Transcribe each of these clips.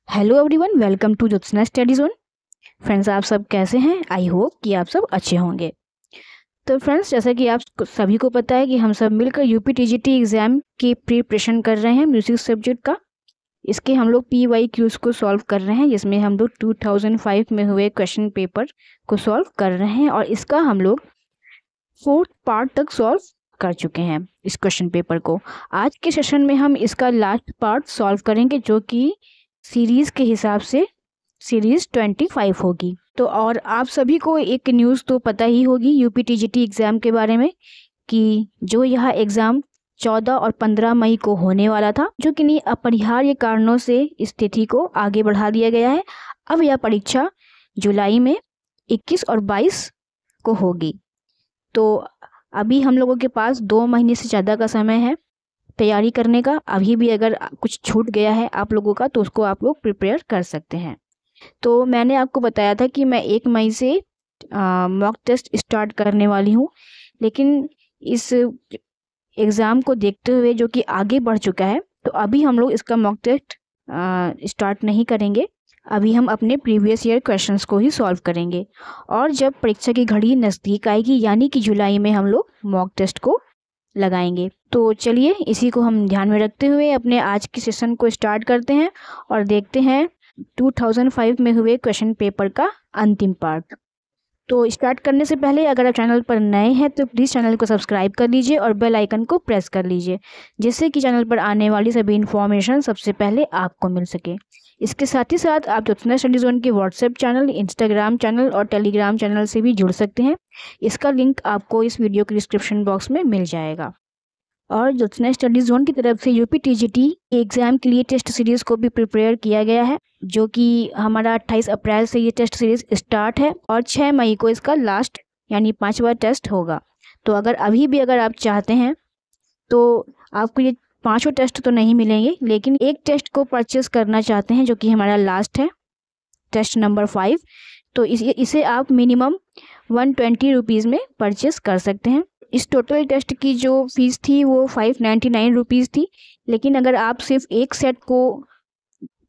Hello everyone, welcome to Jyotsna study zone. Friends, आप सब कैसे हैं? आई होप कि आप सब अच्छे होंगे। तो फ्रेंड्स, जैसा कि आप सभी को पता है कि हम सब मिलकर यूपी टीजीटी एग्ज़ाम की प्रिपरेशन कर रहे हैं म्यूजिक सब्जेक्ट का। इसके हम लोग PYQs को सॉल्व कर रहे हैं, जिसमें हम लोग 2005 में हुए क्वेश्चन पेपर को सॉल्व कर रहे हैं और इसका हम लोग 4th पार्ट तक सॉल्व कर चुके हैं इस क्वेश्चन पेपर को। आज के सेशन में हम इसका लास्ट पार्ट सॉल्व करेंगे, जो कि सीरीज़ के हिसाब से सीरीज़ 25 होगी। तो और आप सभी को एक न्यूज़ तो पता ही होगी यूपी टीजीटी एग्ज़ाम के बारे में, कि जो यह एग्ज़ाम 14 और 15 मई को होने वाला था, जो कि नहीं अपरिहार्य कारणों से इस तिथि को आगे बढ़ा दिया गया है। अब यह परीक्षा जुलाई में 21 और 22 को होगी। तो अभी हम लोगों के पास 2 महीने से ज़्यादा का समय है तैयारी करने का। अभी भी अगर कुछ छूट गया है आप लोगों का तो उसको आप लोग प्रिपेयर कर सकते हैं। तो मैंने आपको बताया था कि मैं 1 मई से मॉक टेस्ट स्टार्ट करने वाली हूँ, लेकिन इस एग्ज़ाम को देखते हुए जो कि आगे बढ़ चुका है, तो अभी हम लोग इसका मॉक टेस्ट स्टार्ट नहीं करेंगे। अभी हम अपने प्रीवियस ईयर क्वेश्चंस को ही सॉल्व करेंगे और जब परीक्षा की घड़ी नज़दीक आएगी, यानी कि जुलाई में, हम लोग मॉक टेस्ट को लगाएंगे। तो चलिए इसी को हम ध्यान में रखते हुए अपने आज के सेशन को स्टार्ट करते हैं और देखते हैं 2005 में हुए क्वेश्चन पेपर का अंतिम पार्ट। तो स्टार्ट करने से पहले अगर आप चैनल पर नए हैं तो प्लीज़ चैनल को सब्सक्राइब कर लीजिए और बेल आइकन को प्रेस कर लीजिए, जिससे कि चैनल पर आने वाली सभी इन्फॉर्मेशन सबसे पहले आपको मिल सके। इसके साथ ही साथ आप ज्योत्सना स्टडी जोन के व्हाट्सएप चैनल, इंस्टाग्राम चैनल और टेलीग्राम चैनल से भी जुड़ सकते हैं। इसका लिंक आपको इस वीडियो के डिस्क्रिप्शन बॉक्स में मिल जाएगा। और ज्योत्सना स्टडी जोन की तरफ से यूपी टीजीटी एग्ज़ाम के लिए टेस्ट सीरीज़ को भी प्रिपेयर किया गया है, जो कि हमारा 28 अप्रैल से ये टेस्ट सीरीज़ स्टार्ट है और 6 मई को इसका लास्ट यानी 5वां टेस्ट होगा। तो अगर आप चाहते हैं तो आपको ये 5 टेस्ट तो नहीं मिलेंगे, लेकिन एक टेस्ट को परचेस करना चाहते हैं जो कि हमारा लास्ट है, टेस्ट नंबर 5, तो इसे आप मिनिमम 120 रुपीज़ में परचेस कर सकते हैं। इस टोटल टेस्ट की जो फीस थी वो 599 रुपीज़ थी, लेकिन अगर आप सिर्फ एक सेट को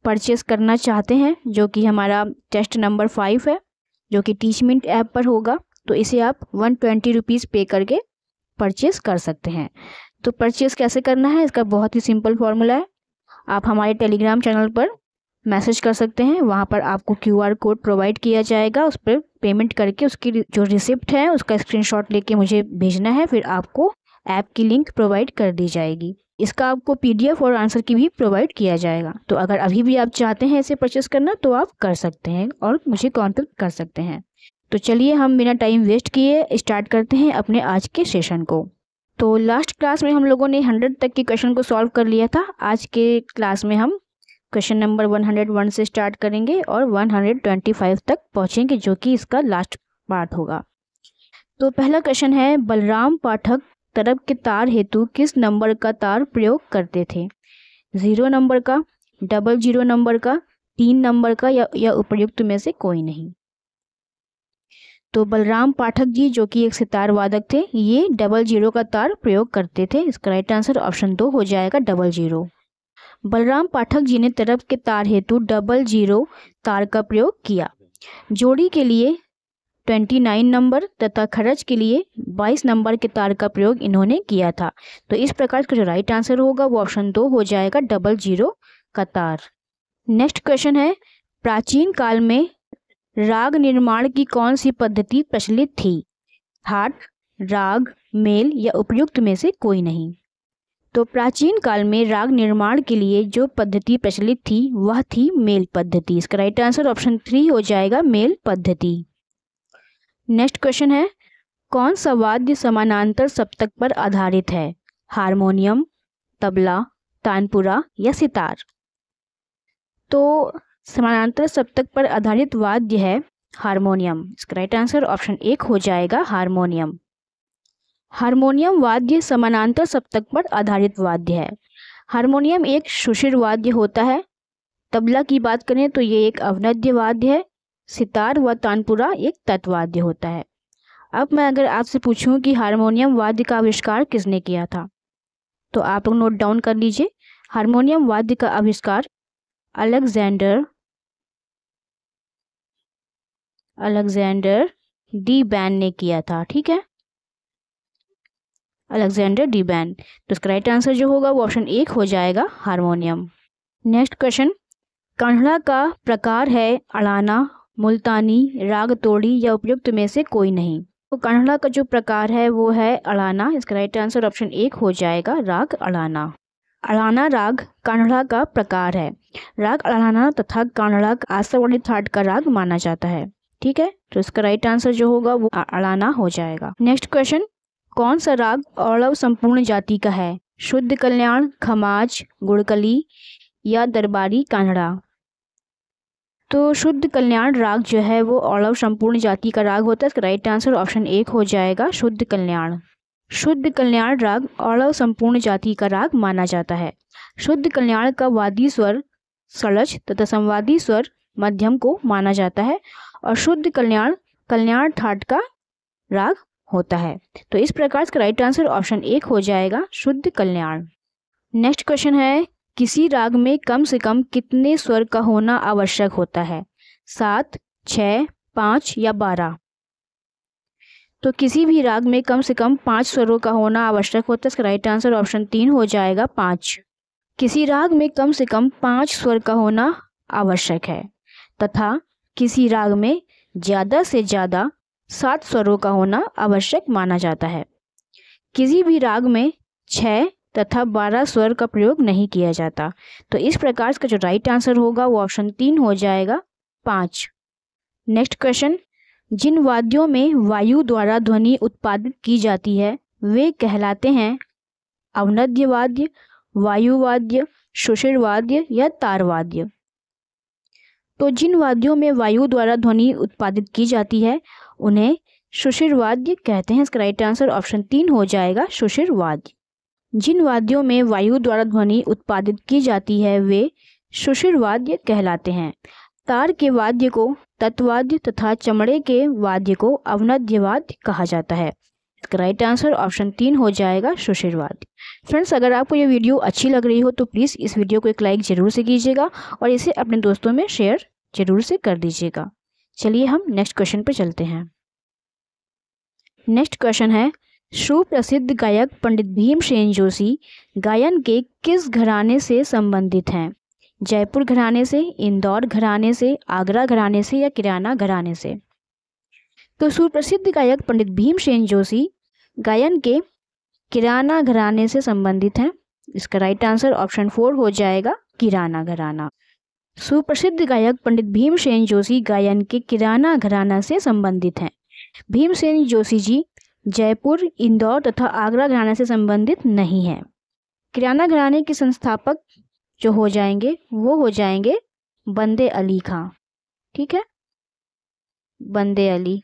परचेस करना चाहते हैं, जो कि हमारा टेस्ट नंबर 5 है, जो कि टीचमिंट ऐप पर होगा, तो इसे आप 120 रुपीज़ पे करके परचेस कर सकते हैं। तो परचेस कैसे करना है, इसका बहुत ही सिंपल फॉर्मूला है। आप हमारे टेलीग्राम चैनल पर मैसेज कर सकते हैं, वहाँ पर आपको QR कोड प्रोवाइड किया जाएगा, उस पर पेमेंट करके उसकी जो रिसिप्ट है उसका स्क्रीनशॉट लेके मुझे भेजना है, फिर आपको ऐप की लिंक प्रोवाइड कर दी जाएगी। इसका आपको PDF और आंसर की भी प्रोवाइड किया जाएगा। तो अगर अभी भी आप चाहते हैं इसे परचेस करना तो आप कर सकते हैं और मुझे कॉन्टेक्ट कर सकते हैं। तो चलिए हम बिना टाइम वेस्ट किए स्टार्ट करते हैं अपने आज के सेशन को। तो लास्ट क्लास में हम लोगों ने 100 तक के क्वेश्चन को सॉल्व कर लिया था। आज के क्लास में हम क्वेश्चन नंबर 101 से स्टार्ट करेंगे और 125 तक पहुंचेंगे, जो कि इसका लास्ट पार्ट होगा। तो पहला क्वेश्चन है, बलराम पाठक तरफ के तार हेतु किस नंबर का तार प्रयोग करते थे? 0 नंबर का, 00 नंबर का, 3 नंबर का या उपर्युक्त में से कोई नहीं। तो बलराम पाठक जी, जो कि एक सितार वादक थे, ये 00 का तार प्रयोग करते थे। इसका राइट आंसर ऑप्शन 2 हो जाएगा, 00। बलराम पाठक जी ने तरफ के तार हेतु 00 तार का प्रयोग किया। जोड़ी के लिए 29 नंबर तथा खरच के लिए 22 नंबर के तार का प्रयोग इन्होंने किया था। तो इस प्रकार का जो राइट आंसर होगा वो ऑप्शन 2 हो जाएगा, 00 का तार। नेक्स्ट क्वेश्चन है, प्राचीन काल में राग निर्माण की कौन सी पद्धति प्रचलित थी? ठाट, राग, मेल या उपयुक्त में से कोई नहीं। तो प्राचीन काल में राग निर्माण के लिए जो पद्धति प्रचलित थी वह थी मेल पद्धति। इसका राइट आंसर ऑप्शन 3 हो जाएगा, मेल पद्धति। नेक्स्ट क्वेश्चन है, कौन सा वाद्य समानांतर सप्तक पर आधारित है? हारमोनियम, तबला, तानपुरा या सितार? तो समानांतर सप्तक पर आधारित वाद्य है हारमोनियम। इसका राइट आंसर ऑप्शन 1 हो जाएगा, हारमोनियम। हारमोनियम वाद्य समानांतर सप्तक पर आधारित वाद्य है। हारमोनियम एक सुषिर वाद्य होता है। तबला की बात करें तो ये एक अवनद्य वाद्य है। सितार व तानपुरा एक तत्वाद्य होता है। अब मैं अगर आपसे पूछूं कि हारमोनियम वाद्य का आविष्कार किसने किया था, तो आप लोग नोट डाउन कर लीजिए। हारमोनियम वाद्य का आविष्कार अलेक्जेंडर डी बैन ने किया था। ठीक है, अलेक्जेंडर डी बैन। तो इसका राइट आंसर जो होगा वो ऑप्शन 1 हो जाएगा, हारमोनियम। नेक्स्ट क्वेश्चन, कान्हड़ा का प्रकार है अड़ाना, मुल्तानी, राग तोड़ी या उपयुक्त में से कोई नहीं। तो कान्हड़ा का जो प्रकार है वो है अड़ाना। इसका राइट आंसर ऑप्शन 1 हो जाएगा, राग अड़ाना। अड़ाना राग कान्हड़ा का प्रकार है। राग अड़ाना तथा कान्हड़ा आसावली थाट का राग माना जाता है। ठीक है, तो इसका राइट आंसर जो होगा वो अड़ाना हो जाएगा। नेक्स्ट क्वेश्चन, कौन सा राग औरव संपूर्ण जाति का है? शुद्ध कल्याण, खमाज, गुड़कली या दरबारी कान्हड़ा। तो शुद्ध कल्याण राग जो है वो औरव संपूर्ण जाति का राग होता है। इसका राइट आंसर ऑप्शन 1 हो जाएगा, शुद्ध कल्याण। शुद्ध कल्याण राग औरव संपूर्ण जाति का राग माना जाता है। शुद्ध कल्याण का वादी स्वर षड्ज तथा संवादी स्वर मध्यम को माना जाता है और शुद्ध कल्याण कल्याण ठाट का राग होता है। तो इस प्रकार इसका राइट आंसर ऑप्शन 1 हो जाएगा, शुद्ध कल्याण। नेक्स्ट क्वेश्चन है, किसी राग में कम से कम कितने स्वर का होना आवश्यक होता है? 7, 6, 5 या 12। तो किसी भी राग में कम से कम 5 स्वरों का होना आवश्यक होता है। इसका राइट आंसर ऑप्शन 3 हो जाएगा, 5। किसी राग में कम से कम 5 स्वर का होना आवश्यक है तथा किसी राग में ज़्यादा से ज़्यादा 7 स्वरों का होना आवश्यक माना जाता है। किसी भी राग में 6 तथा 12 स्वर का प्रयोग नहीं किया जाता। तो इस प्रकार का जो राइट आंसर होगा वो ऑप्शन 3 हो जाएगा, 5। नेक्स्ट क्वेश्चन, जिन वाद्यों में वायु द्वारा ध्वनि उत्पादित की जाती है वे कहलाते हैं अवनद्य वाद्य, वायुवाद्य, सुषिर वाद्य या तारवाद्य। तो जिन वाद्यों में वायु द्वारा ध्वनि उत्पादित की जाती है उन्हें सुषिर वाद्य कहते हैं। इसका राइट आंसर ऑप्शन 3 हो जाएगा, सुषिर वाद्य। जिन वाद्यों में वायु द्वारा ध्वनि उत्पादित की जाती है वे सुषिर वाद्य कहलाते हैं। तार के वाद्य को तत्वाद्य तथा चमड़े के वाद्य को अवनद्य वाद्य कहा जाता है। इसका राइट आंसर ऑप्शन 3 हो जाएगा, सुषिर वाद्य। फ्रेंड्स, अगर आपको ये वीडियो अच्छी लग रही हो तो प्लीज़ इस वीडियो को एक लाइक ज़रूर से कीजिएगा और इसे अपने दोस्तों में शेयर जरूर से कर दीजिएगा। चलिए हम नेक्स्ट क्वेश्चन पर चलते हैं। नेक्स्ट क्वेश्चन है, सुप्रसिद्ध गायक पंडित भीमसेन जोशी गायन के किस घराने से संबंधित हैं? जयपुर घराने से, इंदौर घराने से, आगरा घराने से या किराना घराने से। तो सुप्रसिद्ध गायक पंडित भीमसेन जोशी गायन के किराना घराने से संबंधित हैं। इसका राइट आंसर ऑप्शन 4 हो जाएगा, किराना घराना। सुप्रसिद्ध गायक पंडित भीमसेन जोशी गायन के किराना घराना से संबंधित हैं। भीमसेन जोशी जी जयपुर, इंदौर तथा आगरा घराने से संबंधित नहीं है। किराना घराने के संस्थापक जो हो जाएंगे वो हो जाएंगे बंदे अली खां। ठीक है, बंदे अली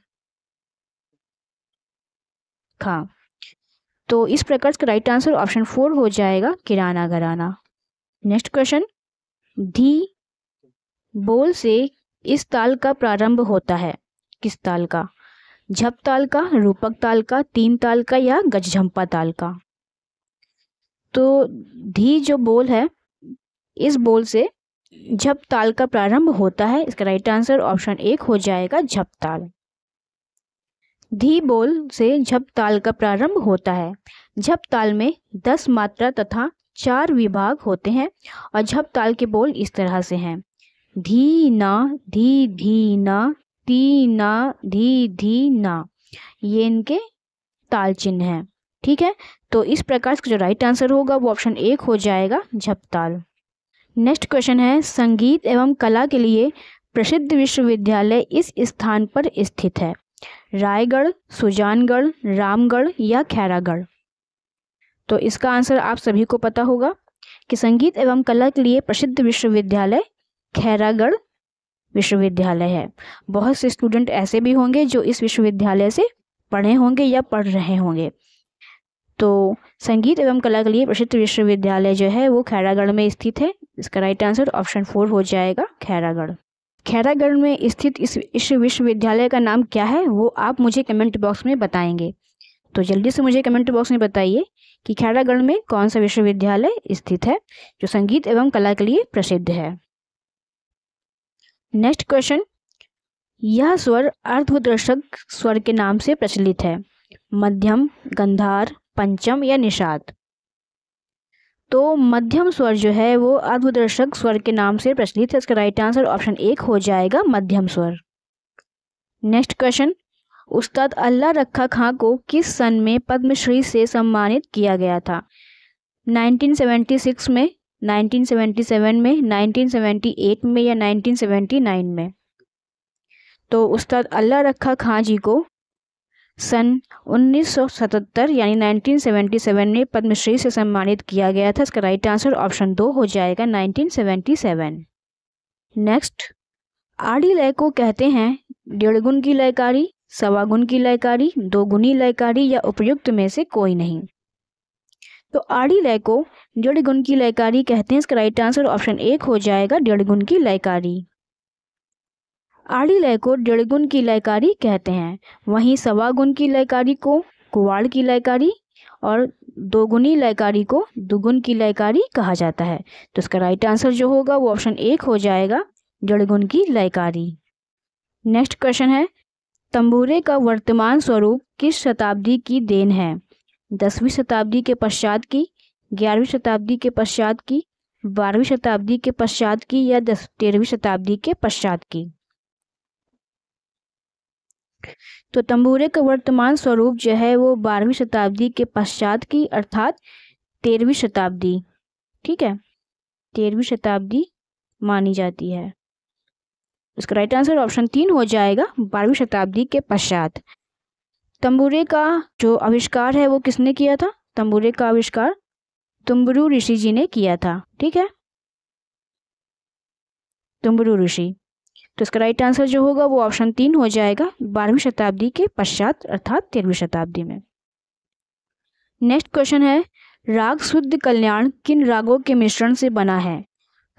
खां। तो इस प्रकार का राइट आंसर ऑप्शन 4 हो जाएगा, किराना घराना। नेक्स्ट क्वेश्चन, धी बोल से इस ताल का प्रारंभ होता है, किस ताल का? झप ताल का, रूपक ताल का, तीन ताल का या गजझंपा ताल का? तो धी जो बोल है इस बोल से झप ताल का प्रारंभ होता है। इसका राइट आंसर ऑप्शन 1 हो जाएगा, झप ताल। धी बोल से झप ताल का प्रारंभ होता है। झप ताल में 10 मात्रा तथा 4 विभाग होते हैं और झप ताल के बोल इस तरह से हैं, धी ना, धी धी ना, ती ना, धी धी ना। ये इनके ताल चिन्ह हैं। ठीक है, तो इस प्रकार का जो राइट आंसर होगा वो ऑप्शन 1 हो जाएगा, झप ताल। नेक्स्ट क्वेश्चन है, संगीत एवं कला के लिए प्रसिद्ध विश्वविद्यालय इस स्थान पर स्थित है? रायगढ़, सुजानगढ़, रामगढ़ या खैरागढ़? तो इसका आंसर आप सभी को पता होगा कि संगीत एवं कला के लिए प्रसिद्ध विश्वविद्यालय खैरागढ़ विश्वविद्यालय है। बहुत से स्टूडेंट ऐसे भी होंगे जो इस विश्वविद्यालय से पढ़े होंगे या पढ़ रहे होंगे। तो संगीत एवं कला के लिए प्रसिद्ध विश्वविद्यालय जो है वो खैरागढ़ में स्थित है। इसका राइट आंसर ऑप्शन 4 हो जाएगा, खैरागढ़। खैरागढ़ में स्थित इस विश्वविद्यालय का नाम क्या है वो आप मुझे कमेंट बॉक्स में बताएंगे। तो जल्दी से मुझे कमेंट बॉक्स में बताइए कि खैरागढ़ में कौन सा विश्वविद्यालय स्थित है जो संगीत एवं कला के लिए प्रसिद्ध है। नेक्स्ट क्वेश्चन, यह स्वर अर्धोदर्शक स्वर के नाम से प्रचलित है, मध्यम, गंधार, पंचम या निषाद। तो मध्यम स्वर जो है वो अर्धोदर्शक स्वर के नाम से प्रचलित है। इसका राइट आंसर ऑप्शन 1 हो जाएगा, मध्यम स्वर। नेक्स्ट क्वेश्चन, उस्ताद अल्लाह रखा खां को किस सन में पद्मश्री से सम्मानित किया गया था? 1976 में, 1977 में, 1978 में या 1979 में? तो उस्ताद अल्लाह रखा खां जी को सन 1977 यानी 1977 में पद्मश्री से सम्मानित किया गया था। इसका राइट आंसर ऑप्शन 2 हो जाएगा, 1977। नेक्स्ट, आड़ी लय को कहते हैं डेढ़ गुण की लयकारी, सवा गुण की लयकारी, दोगुनी लयकारी या उपयुक्त में से कोई नहीं। तो आड़ी लय को डेढ़ गुण की लयकारी कहते हैं। इसका राइट आंसर ऑप्शन 1 हो जाएगा, डेढ़ गुण की लयकारी। आड़ी लय को डेढ़ गुण की लयकारी कहते हैं। वहीं सवा गुण की लयकारी को कुवाड़ की लयकारी और दोगुनी लयकारी को दुगुन की लयकारी कहा जाता है। तो इसका राइट आंसर जो होगा वो ऑप्शन 1 हो जाएगा, डेढ़ गुण की लयकारी। नेक्स्ट क्वेश्चन है, तंबूरे का वर्तमान स्वरूप किस शताब्दी की देन है? 10वीं शताब्दी के पश्चात की, 11वीं शताब्दी के पश्चात की, 12वीं शताब्दी के पश्चात की या 13वीं शताब्दी के पश्चात की? तो तंबूरे का वर्तमान स्वरूप जो है वो 12वीं शताब्दी के पश्चात की, अर्थात 13वीं शताब्दी, ठीक है, 13वीं शताब्दी मानी जाती है। इसका राइट आंसर ऑप्शन 3 हो जाएगा, 12वीं शताब्दी के पश्चात। तंबूरे का जो आविष्कार है वो किसने किया था? तंबूरे का आविष्कार तुम्बुरु ऋषि जी ने किया था, ठीक है, तुम्बुरु ऋषि। तो इसका राइट आंसर जो होगा वो ऑप्शन 3 हो जाएगा, 12वीं शताब्दी के पश्चात अर्थात 13वीं शताब्दी में। नेक्स्ट क्वेश्चन है, राग शुद्ध कल्याण किन रागों के मिश्रण से बना है?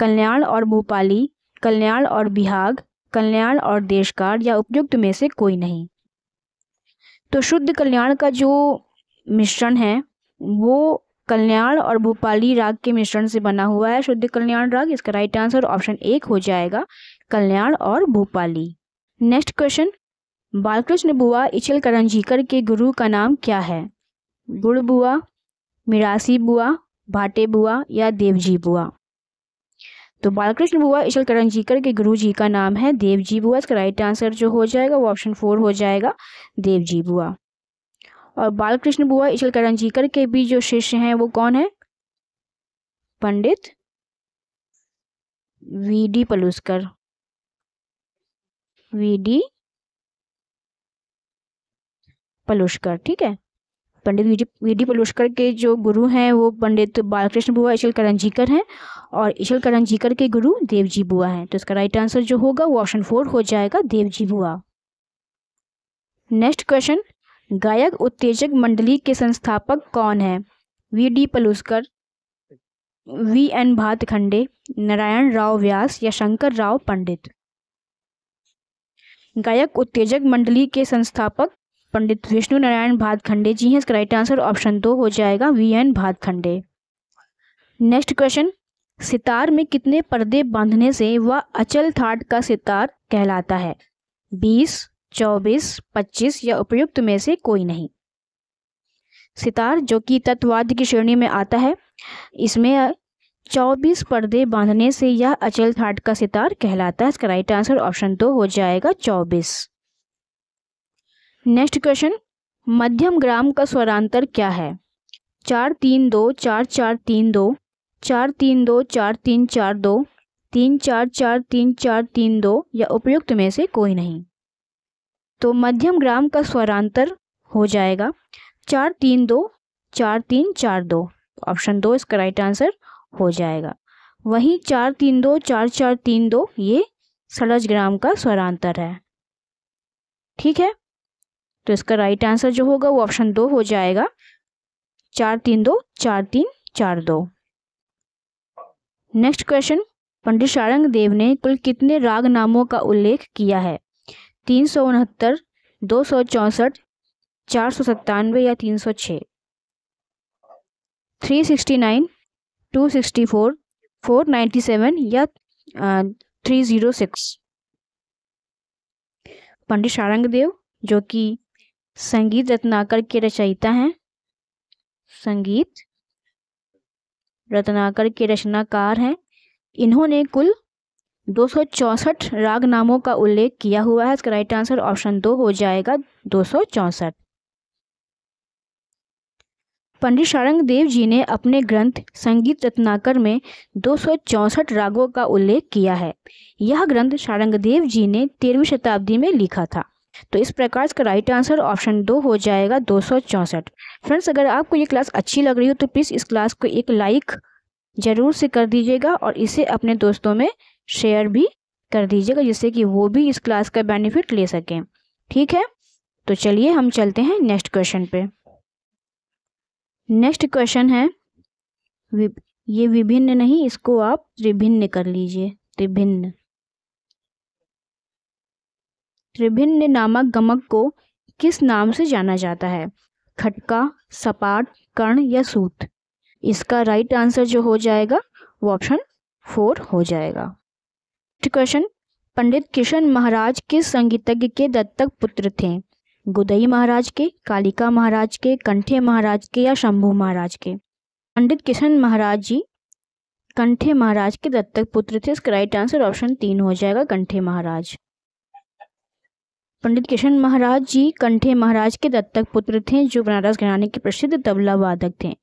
कल्याण और भूपाली, कल्याण और बिहाग, कल्याण और देशकार या उपयुक्त में से कोई नहीं? तो शुद्ध कल्याण का जो मिश्रण है वो कल्याण और भूपाली राग के मिश्रण से बना हुआ है, शुद्ध कल्याण राग। इसका राइट आंसर ऑप्शन 1 हो जाएगा, कल्याण और भूपाली। नेक्स्ट क्वेश्चन, बालकृष्ण बुआ इचल करंजीकर के गुरु का नाम क्या है? गुड़ बुआ, मिरासी बुआ, भाटे बुआ या देवजी बुआ? तो बालकृष्ण बुआ इचल करंजीकर के गुरु जी का नाम है देवजी बुआ। इसका राइट आंसर जो हो जाएगा वो ऑप्शन 4 हो जाएगा, देवजी बुआ। और बालकृष्ण बुआ इचल करंजीकर के भी जो शिष्य हैं वो कौन है? पंडित वीडी पलुस्कर, वीडी पलुस्कर, ठीक है। पंडित वीडी पलुस्कर के जो गुरु हैं वो पंडित बालकृष्ण बुआ इचल करंजीकर हैं और इचल करंजीकर के गुरु देवजी बुआ हैं। तो इसका राइट आंसर जो होगा वो ऑप्शन 4 हो जाएगा, देवजी बुआ। नेक्स्ट क्वेश्चन, गायक उत्तेजक मंडली के संस्थापक कौन है? वीडी पलुस्कर, VN भातखंडे, नारायण राव व्यास या शंकर राव पंडित? गायक उत्तेजक मंडली के संस्थापक पंडित विष्णु नारायण भातखंडे जी हैं। इसका राइट आंसर ऑप्शन 2 हो जाएगा, VN Bhatkhande. Next question, sitar में कितने पर्दे बांधने से वह अचल थाट का सितार कहलाता है? 20, 24, 25 या उपयुक्त में से कोई नहीं? सितार जो कि तत्वाद्य की श्रेणी में आता है, इसमें 24 पर्दे बांधने से यह अचल थाट का सितार कहलाता है। इसका राइट आंसर ऑप्शन 2 हो जाएगा, 24। नेक्स्ट क्वेश्चन, मध्यम ग्राम का स्वरांतर क्या है? 4-3-2, 4-4-3-2, 4-3-2, 4-3-4-2, 3-4-4, 3-4-3-2 या उपयुक्त में से कोई नहीं? तो मध्यम ग्राम का स्वरांतर हो जाएगा 4-3-2, 4-3-4-2, ऑप्शन 2 इसका राइट आंसर हो जाएगा। वहीं 4-3-2, 4-4-3-2 ये षडज ग्राम का स्वरांतर है, ठीक है। तो इसका राइट आंसर जो होगा वो ऑप्शन 2 हो जाएगा, 4-3-2, 4-3-4-2। नेक्स्ट क्वेश्चन, पंडित शारंग देव ने कुल कितने राग नामों का उल्लेख किया है? 369, 264, 497 या 306? 369, 264, 497 या 306? पंडित सारंगदेव जो कि संगीत रत्नाकर के रचयिता हैं, संगीत रत्नाकर के रचनाकार हैं। इन्होंने कुल 264 राग नामों का उल्लेख किया हुआ है। इसका राइट आंसर ऑप्शन 2 हो जाएगा 264। पंडित सारंगदेव जी ने अपने ग्रंथ संगीत रत्नाकर में 264 रागों का उल्लेख किया है। यह ग्रंथ सारंगदेव जी ने 13वीं शताब्दी में लिखा था। तो इस प्रकार इसका राइट आंसर ऑप्शन 2 हो जाएगा 264। फ्रेंड्स, अगर आपको ये क्लास अच्छी लग रही हो तो प्लीज़ इस क्लास को एक लाइक ज़रूर से कर दीजिएगा और इसे अपने दोस्तों में शेयर भी कर दीजिएगा, जिससे कि वो भी इस क्लास का बेनिफिट ले सकें। ठीक है, तो चलिए हम चलते हैं नेक्स्ट क्वेश्चन पे। नेक्स्ट क्वेश्चन है, ये विभिन्न नहीं, इसको आप त्रिभिन्न कर लीजिए। त्रिभिन्न। त्रिभिन्न नामक गमक को किस नाम से जाना जाता है? खटका, सपाट, कर्ण या सूत? इसका राइट आंसर जो हो जाएगा वो ऑप्शन 4 हो जाएगा। नेक्स्ट क्वेश्चन, पंडित किशन महाराज किस संगीतज्ञ के दत्तक पुत्र थे? गुदई महाराज के, कालिका महाराज के, कंठे महाराज के या शंभू महाराज के? पंडित किशन महाराज जी कंठे महाराज के दत्तक पुत्र थे। इसका राइट आंसर ऑप्शन 3 हो जाएगा, कंठे महाराज। पंडित किशन महाराज जी कंठे महाराज के दत्तक पुत्र थे, जो बनारस घराने के प्रसिद्ध तबला वादक थे।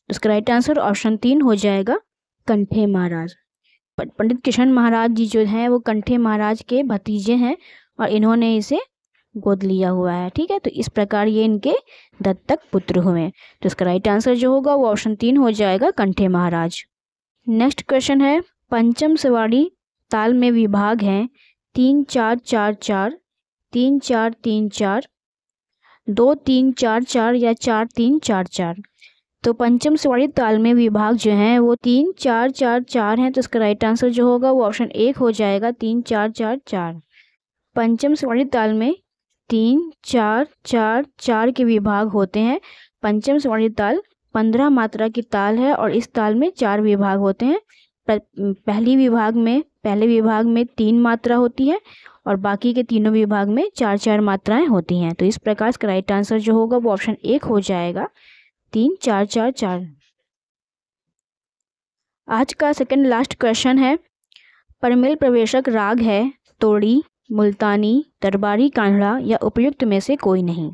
इसका राइट आंसर ऑप्शन 3 हो जाएगा, कंठे महाराज। पंडित किशन महाराज जी जो हैं वो कंठे महाराज के भतीजे हैं और इन्होंने इसे गोद लिया हुआ है। ठीक है, तो इस प्रकार ये इनके दत्तक पुत्र हुए। तो इसका राइट आंसर जो होगा वो ऑप्शन 3 हो जाएगा, कंठे महाराज। नेक्स्ट क्वेश्चन है, पंचम सवारी ताल में विभाग हैं 3 4 4 4, 3 4 3 4, 2 3 4 4 या 4 3 4 4? तो पंचम सवारी ताल में विभाग जो हैं वो 3 4 4 4 हैं। तो इसका राइट आंसर जो होगा वो ऑप्शन 1 हो जाएगा, 3 4 4 4। पंचम सवारी ताल में 3 4 4 4 के विभाग होते हैं। पंचम सवारी ताल 15 मात्रा की ताल है और इस ताल में 4 विभाग होते हैं। पहले विभाग में 3 मात्रा होती है और बाकी के तीनों विभाग में 4 4 मात्राएं होती हैं। तो इस प्रकार इसका राइट आंसर जो होगा वो ऑप्शन 1 हो जाएगा, 3 4 4 4। आज का सेकंड लास्ट क्वेश्चन है, परमेल प्रवेशक राग है तोड़ी, मुल्तानी, दरबारी कान्हड़ा या उपयुक्त में से कोई नहीं?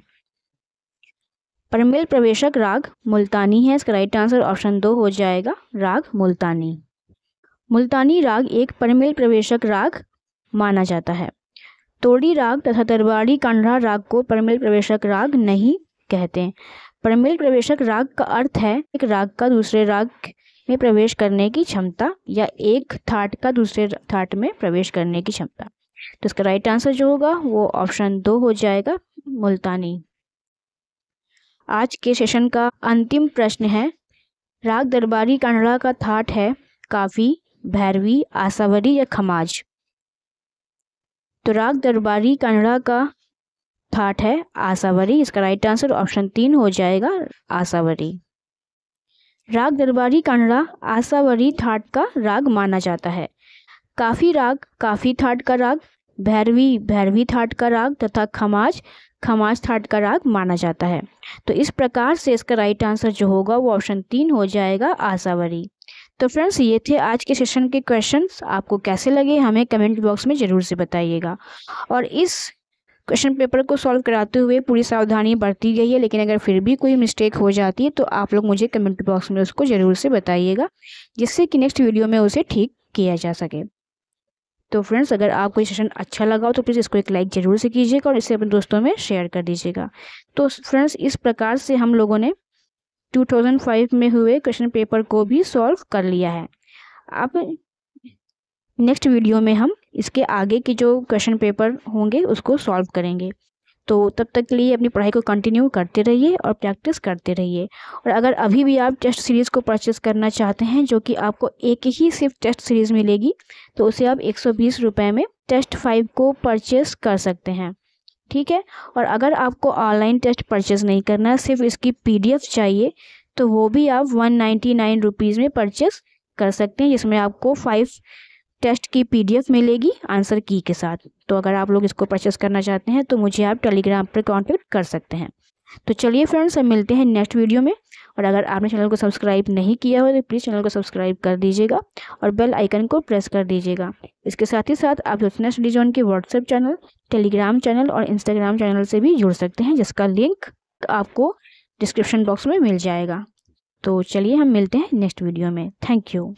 परमेल प्रवेशक राग मुल्तानी है। इसका राइट आंसर ऑप्शन 2 हो जाएगा, राग मुल्तानी। मुल्तानी राग एक परमेल प्रवेशक राग माना जाता है। तोड़ी राग तथा दरबारी कान्हड़ा राग को परमेल प्रवेशक राग नहीं कहते। परमेल प्रवेशक राग का अर्थ है एक राग का दूसरे राग में प्रवेश करने की क्षमता या एक थाट का दूसरे थाट में प्रवेश करने की क्षमता। तो इसका राइट आंसर जो होगा वो ऑप्शन 2 हो जाएगा, मुल्तानी। आज के सेशन का अंतिम प्रश्न है, राग दरबारी कान्हड़ा का थाट है काफी, भैरवी, आसावरी या खमाज? तो राग दरबारी कान्हड़ा का थाट है आसावरी। इसका राइट आंसर ऑप्शन 3 हो जाएगा, आसावरी। राग दरबारी कान्हड़ा आसावरी थाट का राग माना जाता है। काफी राग काफी थाट का राग, भैरवी भैरवी थाट का राग तथा खमाज खमाज थाट का राग माना जाता है। तो इस प्रकार से इसका राइट आंसर जो होगा वो ऑप्शन 3 हो जाएगा, आसावरी। तो फ्रेंड्स, ये थे आज के सेशन के क्वेश्चंस। आपको कैसे लगे हमें कमेंट बॉक्स में ज़रूर से बताइएगा। और इस क्वेश्चन पेपर को सॉल्व कराते हुए पूरी सावधानी बरती गई है, लेकिन अगर फिर भी कोई मिस्टेक हो जाती है तो आप लोग मुझे कमेंट बॉक्स में उसको ज़रूर से बताइएगा, जिससे कि नेक्स्ट वीडियो में उसे ठीक किया जा सके। तो फ्रेंड्स, अगर आपको ये सेशन अच्छा लगा हो तो प्लीज़ इसको एक लाइक ज़रूर से कीजिएगा और इसे अपने दोस्तों में शेयर कर दीजिएगा। तो फ्रेंड्स, इस प्रकार से हम लोगों ने 2005 में हुए क्वेश्चन पेपर को भी सॉल्व कर लिया है। अब नेक्स्ट वीडियो में हम इसके आगे के जो क्वेश्चन पेपर होंगे उसको सॉल्व करेंगे। तो तब तक के लिए अपनी पढ़ाई को कंटिन्यू करते रहिए और प्रैक्टिस करते रहिए। और अगर अभी भी आप टेस्ट सीरीज़ को परचेस करना चाहते हैं, जो कि आपको एक ही सिर्फ टेस्ट सीरीज़ मिलेगी, तो उसे आप 120 रुपये में टेस्ट 5 को परचेस कर सकते हैं। ठीक है, और अगर आपको ऑनलाइन टेस्ट परचेस नहीं करना है, सिर्फ इसकी PDF चाहिए, तो वो भी आप 199 रुपीज़ में परचेस कर सकते हैं, जिसमें आपको 5 टेस्ट की PDF मिलेगी आंसर की के साथ। तो अगर आप लोग इसको परचेस करना चाहते हैं तो मुझे आप टेलीग्राम पर कॉन्टेक्ट कर सकते हैं। तो चलिए फ्रेंड्स, हम मिलते हैं नेक्स्ट वीडियो में। और अगर आपने चैनल को सब्सक्राइब नहीं किया हो तो प्लीज़ चैनल को सब्सक्राइब कर दीजिएगा और बेल आइकन को प्रेस कर दीजिएगा। इसके साथ ही साथ आप ज्योत्सना स्टडी जोन के व्हाट्सएप चैनल, टेलीग्राम चैनल और इंस्टाग्राम चैनल से भी जुड़ सकते हैं, जिसका लिंक आपको डिस्क्रिप्शन बॉक्स में मिल जाएगा। तो चलिए हम मिलते हैं नेक्स्ट वीडियो में। Thank you.